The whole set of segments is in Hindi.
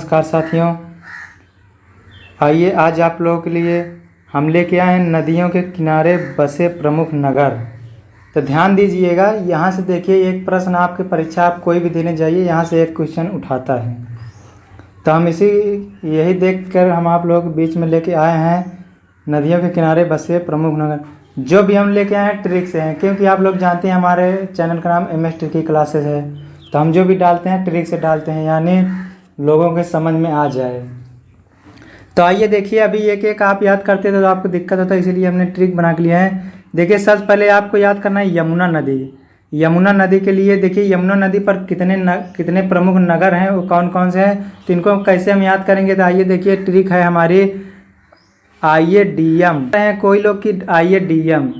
नमस्कार साथियों, आइए आज आप लोगों के लिए हम लेके आए हैं नदियों के किनारे बसे प्रमुख नगर। तो ध्यान दीजिएगा, यहाँ से देखिए एक प्रश्न आपकी परीक्षा आप कोई भी देने जाइए, यहाँ से एक क्वेश्चन उठाता है। तो हम यही देखकर हम आप लोगों के बीच में लेके आए हैं नदियों के किनारे बसे प्रमुख नगर। जो भी हम लेके आए हैं ट्रिक से हैं, क्योंकि आप लोग जानते हैं हमारे चैनल का नाम MS ट्रिकी क्लासेस है। तो हम जो भी डालते हैं ट्रिक से डालते हैं, यानी लोगों के समझ में आ जाए। तो आइए देखिए, अभी एक एक आप याद करते थे तो आपको दिक्कत होता है, इसीलिए हमने ट्रिक बना के लिया है। देखिए सबसे पहले आपको याद करना है यमुना नदी। यमुना नदी के लिए देखिए यमुना नदी पर कितने प्रमुख नगर हैं, वो कौन कौन से हैं, तो इनको कैसे हम याद करेंगे। तो आइए देखिए, ट्रिक है हमारी IADM है। कोई लोग की IADM,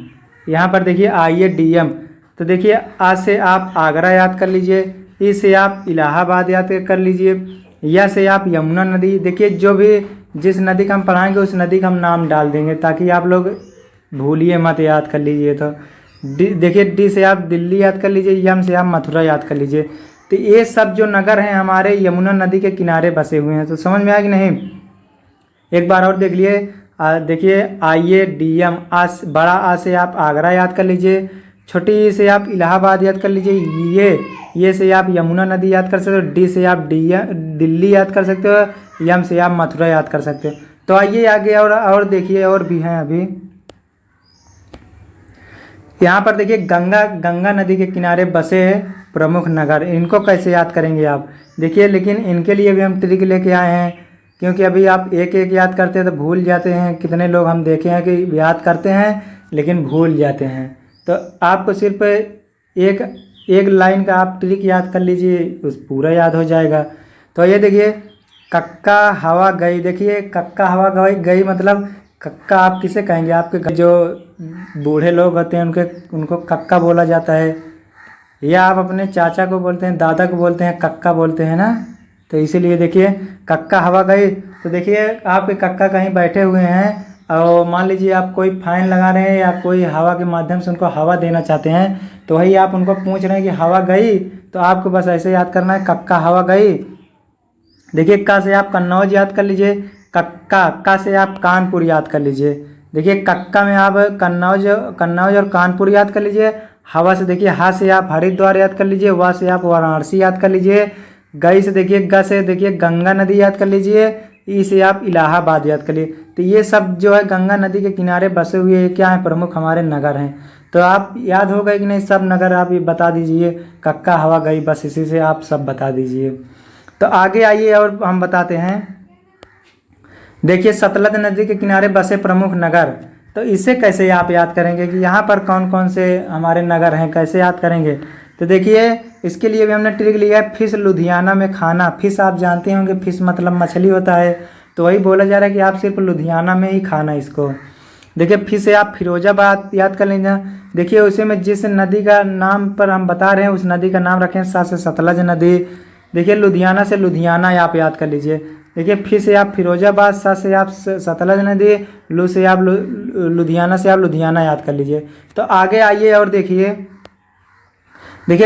यहाँ पर देखिए IADM। तो देखिए आज से आप आगरा याद कर लीजिए, ई से आप इलाहाबाद याद कर लीजिए, या से आप यमुना नदी। देखिए जो भी जिस नदी का हम पढ़ाएंगे उस नदी का हम नाम डाल देंगे ताकि आप लोग भूलिए मत, याद कर लीजिए। तो देखिए डी से आप दिल्ली याद कर लीजिए, यम से आप मथुरा याद कर लीजिए। तो ये सब जो नगर हैं हमारे यमुना नदी के किनारे बसे हुए हैं। तो समझ में आया कि नहीं? एक बार और देख लिए। देखिए IADM, बड़ा आ से आप आगरा याद कर लीजिए, छोटी ई से आप इलाहाबाद याद कर लीजिए, ये से आप यमुना नदी याद कर सकते हो, डी से आप दिल्ली याद कर सकते हो, यम से आप मथुरा याद कर सकते हो। तो आइए आगे और देखिए, और भी हैं अभी। यहाँ पर देखिए गंगा नदी के किनारे बसे प्रमुख नगर, इनको कैसे याद करेंगे आप देखिए। लेकिन इनके लिए भी हम ट्रिक लेके आए हैं, क्योंकि अभी आप एक एक याद करते हैं तो भूल जाते हैं। कितने लोग हम देखे हैं कि याद करते हैं लेकिन भूल जाते हैं। तो आपको सिर्फ एक लाइन का आप ट्रिक याद कर लीजिए, उस पूरा याद हो जाएगा। तो ये देखिए कक्का हवा गई। देखिए कक्का हवा गई मतलब कक्का आप किसे कहेंगे? आपके जो बूढ़े लोग होते हैं उनको कक्का बोला जाता है, या आप अपने चाचा को बोलते हैं, दादा को बोलते हैं, कक्का बोलते हैं ना। तो इसीलिए देखिए कक्का हवा गई। तो देखिए आपके कक्का कहीं बैठे हुए हैं और मान लीजिए आप कोई फाइन लगा रहे हैं या कोई हवा के माध्यम से उनको हवा देना चाहते हैं, तो वही आप उनको पूछ रहे हैं कि हवा गई, तो आपको बस ऐसे याद करना है कक्का हवा गई। देखिए का से आप कन्नौज याद कर लीजिए, का से आप कानपुर याद कर लीजिए। देखिए कक्का में आप कन्नौज और कानपुर याद कर लीजिए। हवा से देखिए हा से आप हरिद्वार याद कर लीजिए, वा से आप वाराणसी याद कर लीजिए। गई से देखिए ग से देखिए गंगा नदी याद कर लीजिए, ई से आप इलाहाबाद याद कर लीजिए। तो ये सब जो है गंगा नदी के किनारे बसे हुए क्या हैं? प्रमुख हमारे नगर हैं। तो आप याद हो गए कि नहीं? सब नगर आप ये बता दीजिए, कक्का हवा गई, बस इसी से आप सब बता दीजिए। तो आगे आइए और हम बताते हैं। देखिए सतलज नदी के किनारे बसे प्रमुख नगर, तो इसे कैसे आप याद करेंगे कि यहाँ पर कौन कौन से हमारे नगर हैं, कैसे याद करेंगे? तो देखिए इसके लिए भी हमने ट्रिक लिया है, फिश लुधियाना में खाना। फिश आप जानते होंगे, फिश मतलब मछली होता है, तो वही बोला जा रहा है कि आप सिर्फ लुधियाना में ही खाना इसको। देखिए फिर से आप फिरोजाबाद याद कर लीजिए। देखिए उसी में जिस नदी का नाम पर हम बता रहे हैं उस नदी का नाम रखें सा से सतलज नदी। देखिए लुधियाना से लुधियाना आप याद कर लीजिए। देखिए फिर से आप फिरोजाबाद, सा से आप सतलज नदी, लू से आप लुधियाना से आप लुधियाना याद कर लीजिए। तो आगे आइए और देखिए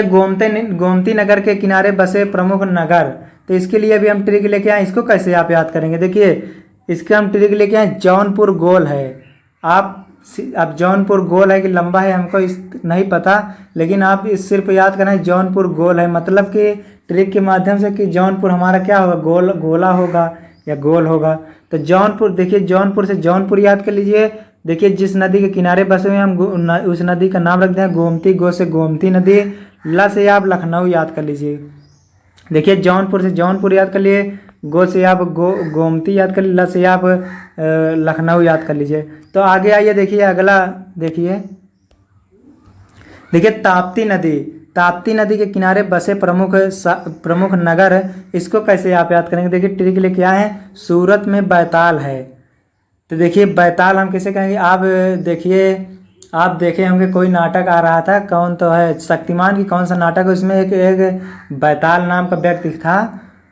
गोमती नगर के किनारे बसे प्रमुख नगर, तो इसके लिए भी हम ट्रिक लेके आए। इसको कैसे आप याद करेंगे? देखिए इसके हम ट्रिक लेके आए, जौनपुर गोल है। अब जौनपुर गोल है कि लंबा है हमको नहीं पता, लेकिन आप इस सिर्फ याद करें जौनपुर गोल है, मतलब कि ट्रिक के माध्यम से कि जौनपुर हमारा क्या होगा? गोला होगा या गोल होगा। तो जौनपुर, देखिए जौनपुर से जौनपुर याद कर लीजिए। देखिए जिस नदी के किनारे बसे हुए हैं हम उस नदी का नाम रखते हैं गोमती। गो से गोमती नदी, ला से आप लखनऊ याद कर लीजिए। देखिए जौनपुर से जौनपुर याद कर लिए, गो से आप गोमती याद कर लीजिए, ला से आप लखनऊ याद कर लीजिए। तो आगे आइए देखिए अगला। देखिए ताप्ती नदी के किनारे बसे प्रमुख नगर, इसको कैसे आप याद करेंगे? देखिए ट्रिक लेके आए हैं, सूरत में बैताल है। तो देखिए बैताल हम कैसे कहेंगे? आप देखे होंगे कोई नाटक आ रहा था, कौन तो है, शक्तिमान की कौन सा नाटक है, उसमें एक बैताल नाम का व्यक्ति था।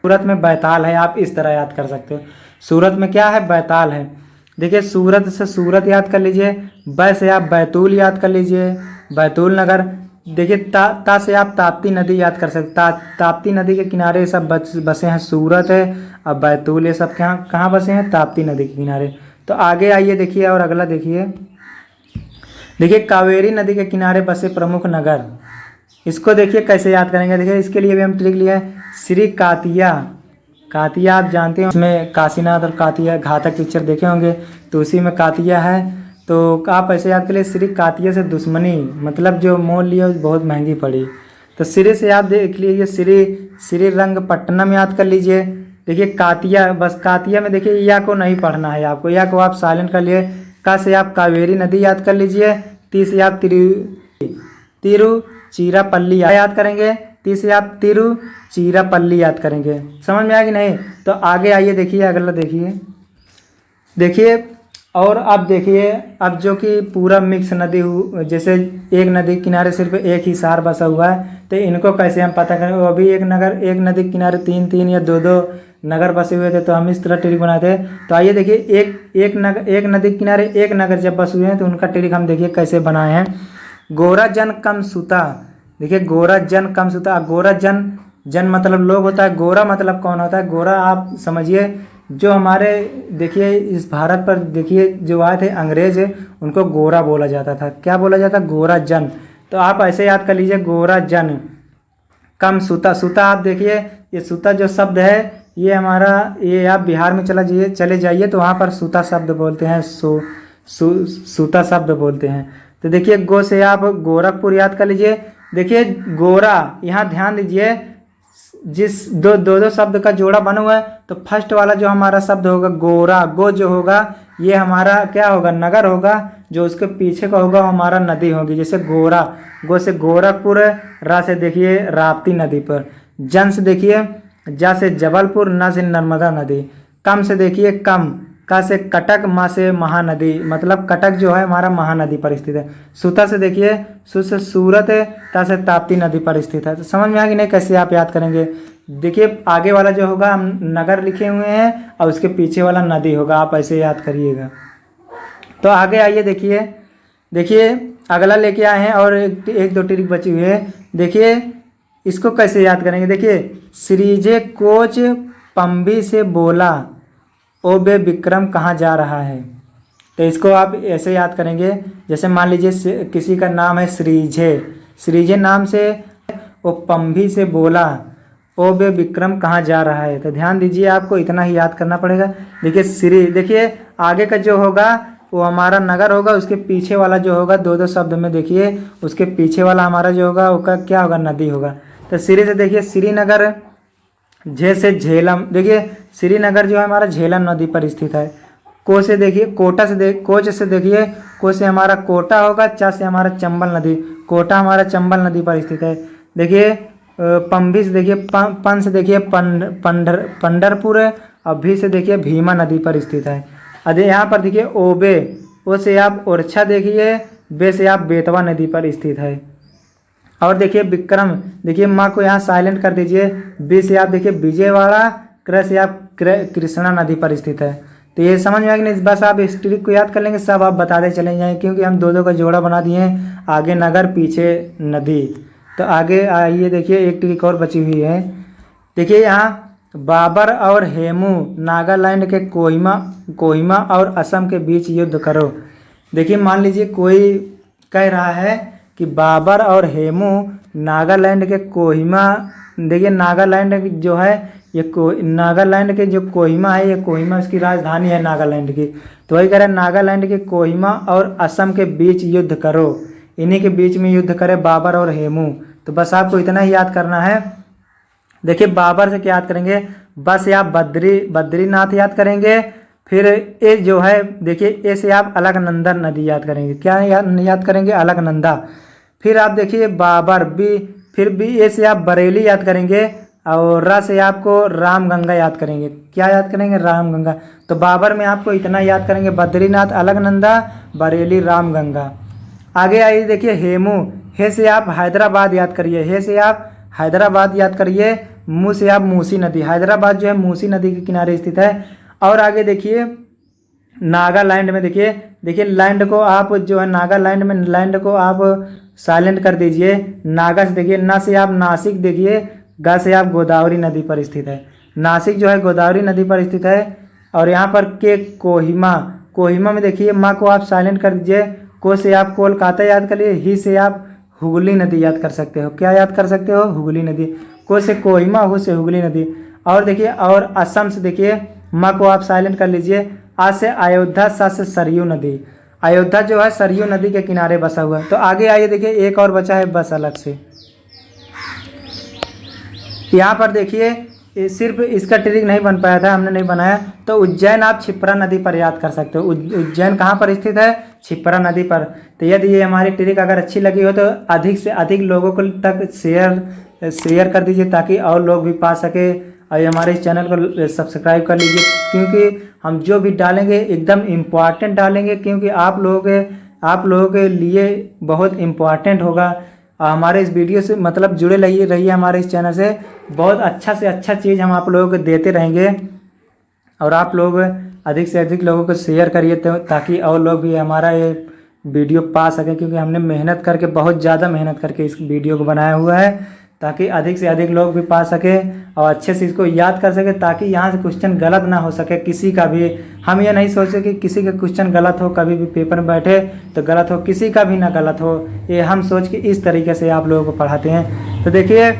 सूरत में बैताल है, आप इस तरह याद कर सकते हो। सूरत में क्या है? बैताल है। देखिए सूरत से सूरत याद कर लीजिए, बै से आप बैतूल याद कर लीजिए, बैतूल नगर। देखिए ता से आप ताप्ती नदी याद कर सकते। ताप्ती नदी के किनारे सब बसे हैं सूरत है, अब बैतूल, ये सब कहाँ कहाँ बसे हैं? ताप्ती नदी के किनारे। तो आगे आइए देखिए और अगला देखिए। देखिए कावेरी नदी के किनारे बसे प्रमुख नगर, इसको देखिए कैसे याद करेंगे। देखिए इसके लिए भी हम ट्रिक लिए हैं। श्री कातिया, कातिया आप जानते हो, उसमें काशीनाथ और कातिया घातक पिक्चर देखे होंगे, तो उसी में कातिया है। तो आप ऐसे याद करिए, श्री कातिया से दुश्मनी, मतलब जो मोल लिया बहुत महंगी पड़ी। तो श्री से आप देख लीजिए, श्री रंगपट्टनम याद कर लीजिए। देखिए कातिया, बस कातिया में देखिए या को नहीं पढ़ना है आपको, या को आप साइलेंट कर लिए। का से आप कावेरी नदी याद कर लीजिए। ती से आप तिरुचिरापल्ली याद करेंगे। ती से आप तिरुचिरापल्ली याद करेंगे। समझ में आ गई नहीं? तो आगे आइए देखिए, अगला देखिए। और अब देखिए, अब जो कि पूरा मिक्स नदी जैसे एक नदी किनारे सिर्फ एक ही शहर बसा हुआ है, तो इनको कैसे हम पता करें? वो भी एक नदी के किनारे 3-3 या 2-2 नगर बसे हुए थे, तो हम इस तरह ट्रिक बनाए थे। तो आइए देखिए, एक नदी के किनारे एक नगर जब बसे हुए हैं तो उनका ट्रिक हम देखिए कैसे बनाए हैं। गोरा जन कम सुता, देखिए गोरा जन कम सुता। गोरा जन मतलब लोग होता है, गोरा मतलब कौन होता है? गोरा आप समझिए, जो हमारे देखिए इस भारत पर देखिए जो आए थे अंग्रेज, उनको गोरा बोला जाता था। क्या बोला जाता? गोरा जन। तो आप ऐसे याद कर लीजिए, गोरा जन कम सुता। सुता आप देखिए, ये सुता जो शब्द है, ये हमारा, ये आप बिहार में चले जाइए तो वहाँ पर सुता शब्द बोलते हैं, सूता शब्द बोलते हैं। तो देखिए गो से आप गोरखपुर याद कर लीजिए। देखिए गोरा, यहाँ ध्यान दीजिए, जिस दो शब्द का जोड़ा बना हुआ है, तो फर्स्ट वाला जो हमारा शब्द होगा गोरा, गो जो होगा ये हमारा क्या होगा? नगर होगा। जो उसके पीछे का होगा हमारा नदी होगी। जैसे गोरा, गो से गोरखपुर, रा से देखिए राप्ती नदी पर, जन से देखिए जा से जबलपुर, न से नर्मदा नदी, कम से देखिए कम, का से कटक, माँ से महानदी, मतलब कटक जो है हमारा महानदी पर स्थित है। सुता से देखिए सु से सूरत, ता से ताप्ती नदी पर स्थित है। तो समझ में आ गई नहीं कैसे आप याद करेंगे? देखिए आगे वाला जो होगा हम नगर लिखे हुए हैं और उसके पीछे वाला नदी होगा, आप ऐसे याद करिएगा। तो आगे आइए देखिए अगला लेके आए हैं और एक दो ट्रिक बची हुई है। देखिए इसको कैसे याद करेंगे? देखिए श्रीजे कोच पंबी से बोला, ओ बे विक्रम कहाँ जा रहा है। तो इसको आप ऐसे याद करेंगे, जैसे मान लीजिए किसी का नाम है श्रीजे नाम से, वो पंभी से बोला, ओ बे विक्रम कहाँ जा रहा है। तो ध्यान दीजिए, आपको इतना ही याद करना पड़ेगा। देखिए देखिए आगे का जो होगा वो हमारा नगर होगा, उसके पीछे वाला जो होगा दो शब्द में देखिए, उसके पीछे वाला हमारा जो होगा उसका क्या होगा? नदी होगा। तो श्री से देखिए श्रीनगर, झे से झेलम, देखिए श्रीनगर जो है हमारा झेलम नदी पर स्थित है। को से देखिए कोच से देखिए, को से हमारा कोटा होगा, चा से हमारा चंबल नदी, कोटा हमारा चंबल नदी पर स्थित है। देखिए पंभी से देखिए पन से देखिए पंढरपुर, और भी से देखिए भीमा नदी पर स्थित है। अरे यहाँ पर देखिए ओबे, ओ से आप ओरछा देखिए, बे से आप बेतवा नदी पर स्थित है। और देखिए विक्रम, देखिए माँ को यहाँ साइलेंट कर दीजिए। बी से आप देखिए विजयवाड़ा, क्र से आप कृष्णा नदी पर स्थित है। तो ये समझ में आ गया। बस आप इस ट्रिक को याद कर लेंगे, सब आप बताते चले जाएंगे, क्योंकि हम दो का जोड़ा बना दिए हैं, आगे नगर पीछे नदी। तो आगे आइए देखिए एक ट्रिक और बची हुई है। देखिए यहाँ बाबर और हेमू नागालैंड के कोहिमा और असम के बीच युद्ध करो। देखिए मान लीजिए कोई कह रहा है कि बाबर और हेमू नागालैंड के कोहिमा, देखिए नागालैंड जो है ये नागालैंड के जो कोहिमा है, ये कोहिमा इसकी राजधानी है नागालैंड की। तो वही कह रहे हैं नागालैंड के कोहिमा और असम के बीच युद्ध करो, इन्हीं के बीच में युद्ध करे बाबर और हेमू। तो बस आपको इतना ही याद करना है। देखिए बाबर से क्या याद करेंगे? बस आप बद्रीनाथ याद करेंगे। फिर ए जो है देखिए ए से आप अलकनंदा नदी याद करेंगे। क्या याद करेंगे? अलकनंदा। फिर आप देखिए बाबर, फिर बी ए से आप बरेली याद करेंगे, और रा से आपको रामगंगा याद करेंगे। क्या याद करेंगे? रामगंगा। तो बाबर में आपको इतना याद करेंगे, बद्रीनाथ, अलकनंदा, बरेली, रामगंगा। आगे आइए देखिए हेमू, हे से आप हैदराबाद याद करिए, हे से आप हैदराबाद याद करिए, मू से आप मूसी नदी, हैदराबाद जो है मूसी नदी के किनारे स्थित है। और आगे देखिए नागालैंड में देखिए लैंड को आप जो है नागालैंड में लैंड को आप साइलेंट कर दीजिए। नागा से देखिए, ना से आप नासिक देखिए, गा से आप गोदावरी नदी पर स्थित है। नासिक जो है गोदावरी नदी पर स्थित है। और यहाँ पर के कोहिमा, कोहिमा में देखिए माँ को आप साइलेंट कर दीजिए। को से आप कोलकाता याद कर लिए, ही से आप हुगली नदी याद कर सकते हो। क्या याद कर सकते हो? हुगली नदी। को से कोहिमा, हु से हुगली नदी। और देखिए, और असम से देखिए माँ को आप साइलेंट कर लीजिए। आ से अयोध्या, सा से सरयू नदी। अयोध्या जो है सरयू नदी के किनारे बसा हुआ है। तो आगे आइए, देखिए एक और बचा है बस अलग से। यहाँ पर देखिए सिर्फ इसका ट्रिक नहीं बन पाया था, हमने नहीं बनाया। तो उज्जैन आप क्षिप्रा नदी पर याद कर सकते हो। उज्जैन कहाँ पर स्थित है? क्षिप्रा नदी पर। तो यदि ये हमारी ट्रिक अगर अच्छी लगी हो तो अधिक से अधिक लोगों को तक शेयर कर दीजिए ताकि और लोग भी पा सके। और हमारे इस चैनल को सब्सक्राइब कर लीजिए, क्योंकि हम जो भी डालेंगे एकदम इम्पॉर्टेंट डालेंगे, क्योंकि आप लोगों के लिए बहुत इम्पॉर्टेंट होगा। हमारे इस वीडियो से मतलब जुड़े रहिए हमारे इस चैनल से। बहुत अच्छा से अच्छा चीज़ हम आप लोगों को देते रहेंगे। और आप लोग अधिक से अधिक लोगों को शेयर करिए ताकि और लोग भी हमारा ये वीडियो पा सकें, क्योंकि हमने मेहनत करके, बहुत ज़्यादा मेहनत करके इस वीडियो को बनाया हुआ है, ताकि अधिक से अधिक लोग भी पा सके और अच्छे से इसको याद कर सके, ताकि यहाँ से क्वेश्चन गलत ना हो सके किसी का भी। हम ये नहीं सोचे कि किसी का क्वेश्चन गलत हो, कभी भी पेपर में बैठे तो गलत हो, किसी का भी ना गलत हो। ये हम सोच के इस तरीके से आप लोगों को पढ़ाते हैं। तो देखिए,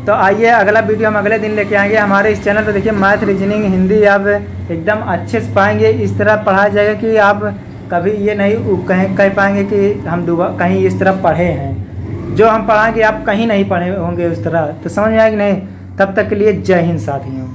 तो आइए अगला वीडियो हम अगले दिन लेके आएंगे हमारे इस चैनल पर। देखिए मैथ, रीजनिंग, हिंदी आप एकदम अच्छे से पाएंगे। इस तरह पढ़ाया जाएगा कि आप कभी ये नहीं कह पाएंगे कि हम कहीं इस तरह पढ़े हैं। जो हम पढ़ाएंगे आप कहीं नहीं पढ़े होंगे उस तरह। तो समझ में आएगी नहीं? तब तक के लिए जय हिंद साथियों।